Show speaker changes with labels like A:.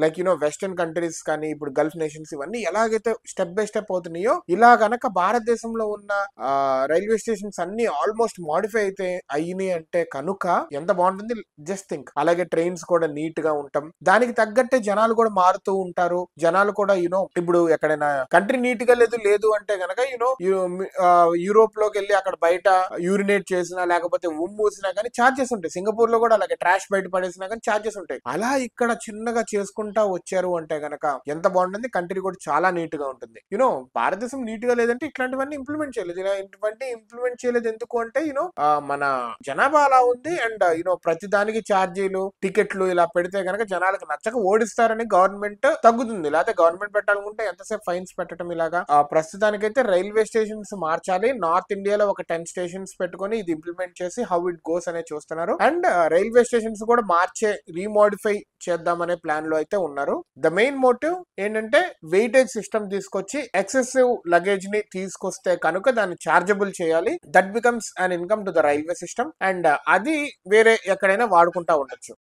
A: Like western countries కానీ ఇప్పుడు Gulf nations ఇవన్నీ ఎలాగైతే స్టెప్ బై స్టెప్ అవుతున్నాయో ఇలా గనక భారతదేశంలో ఉన్న రైల్వే స్టేషన్స్ అన్ని ఆల్మోస్ట్ మాడిఫై అయితే అయినాయి అంటే కనుక ఎంత బాగుంటుంది. Just think. అలాగే ట్రైన్స్ కూడా నీట్ గా ఉంటాం, దానికి తగ్గట్టే జనాలు కూడా మారుతూ ఉంటారు. జనాలు కూడా ఇప్పుడు ఎక్కడైనా కంట్రీ నీట్ గా లేదు అంటే గనక యూరోప్ లోకి వెళ్ళి అక్కడ బయట యూరినేట్ చేసినా లేకపోతే మూసినా కానీ ఛార్జెస్ ఉంటాయి. సింగపూర్ లో కూడా అలాగే ట్రాష్ బయట పడేసినా కానీ ఛార్జెస్ ఉంటాయి. అలా ఇక్కడ చిన్నగా చేసుకుంటా వచ్చారు అంటే గనక ఎంత బాగుంటుంది. కంట్రీ కూడా చాలా నీట్ గా ఉంటుంది. భారతదేశం నీట్ గా లేదంటే ఇట్లాంటివన్నీ ఇంప్లిమెంట్ చేయలేదు. ఇలాంటివన్నీ ఇంప్లిమెంట్ చేయలేదు ఎందుకు అంటే మన జనాభా అలా ఉంది. అండ్ ప్రతి దానికి ఛార్జీలు టికెట్లు ఇలా పెడితే గనక జనాలకు నచ్చక ఓడిస్తారని గవర్నమెంట్ తగ్గుతుంది. లేకపోతే గవర్నమెంట్ పెట్టాలనుకుంటే ఎంతసేపు ఫైన్స్ పెట్టడం ఇలాగా. ప్రస్తుతానికైతే రైల్వే స్టేషన్స్ మార్చాలి. నార్త్ ఇండియాలో ఒక 10 స్టేషన్స్ పెట్టుకొని ఇది ఇంప్లిమెంట్ చేసి హౌ ఇట్ గోస్ అనే చూస్తున్నారు. అండ్ రైల్వే స్టేషన్స్ కూడా మార్చే రీమోడిఫై చేద్దామనే ప్లాన్ లో అయితే ఉన్నారు. ద మెయిన్ మోటివ్ ఏంటంటే వెయిటేజ్ సిస్టమ్ తీసుకొచ్చి ఎక్సెసివ్ లగేజ్ ని తీసుకొస్తే కనుక దాన్ని చార్జబుల్ చేయాలి. That becomes an income to the railway system. And అది వేరే ఎక్కడైనా వాడుకుంటా ఉండొచ్చు.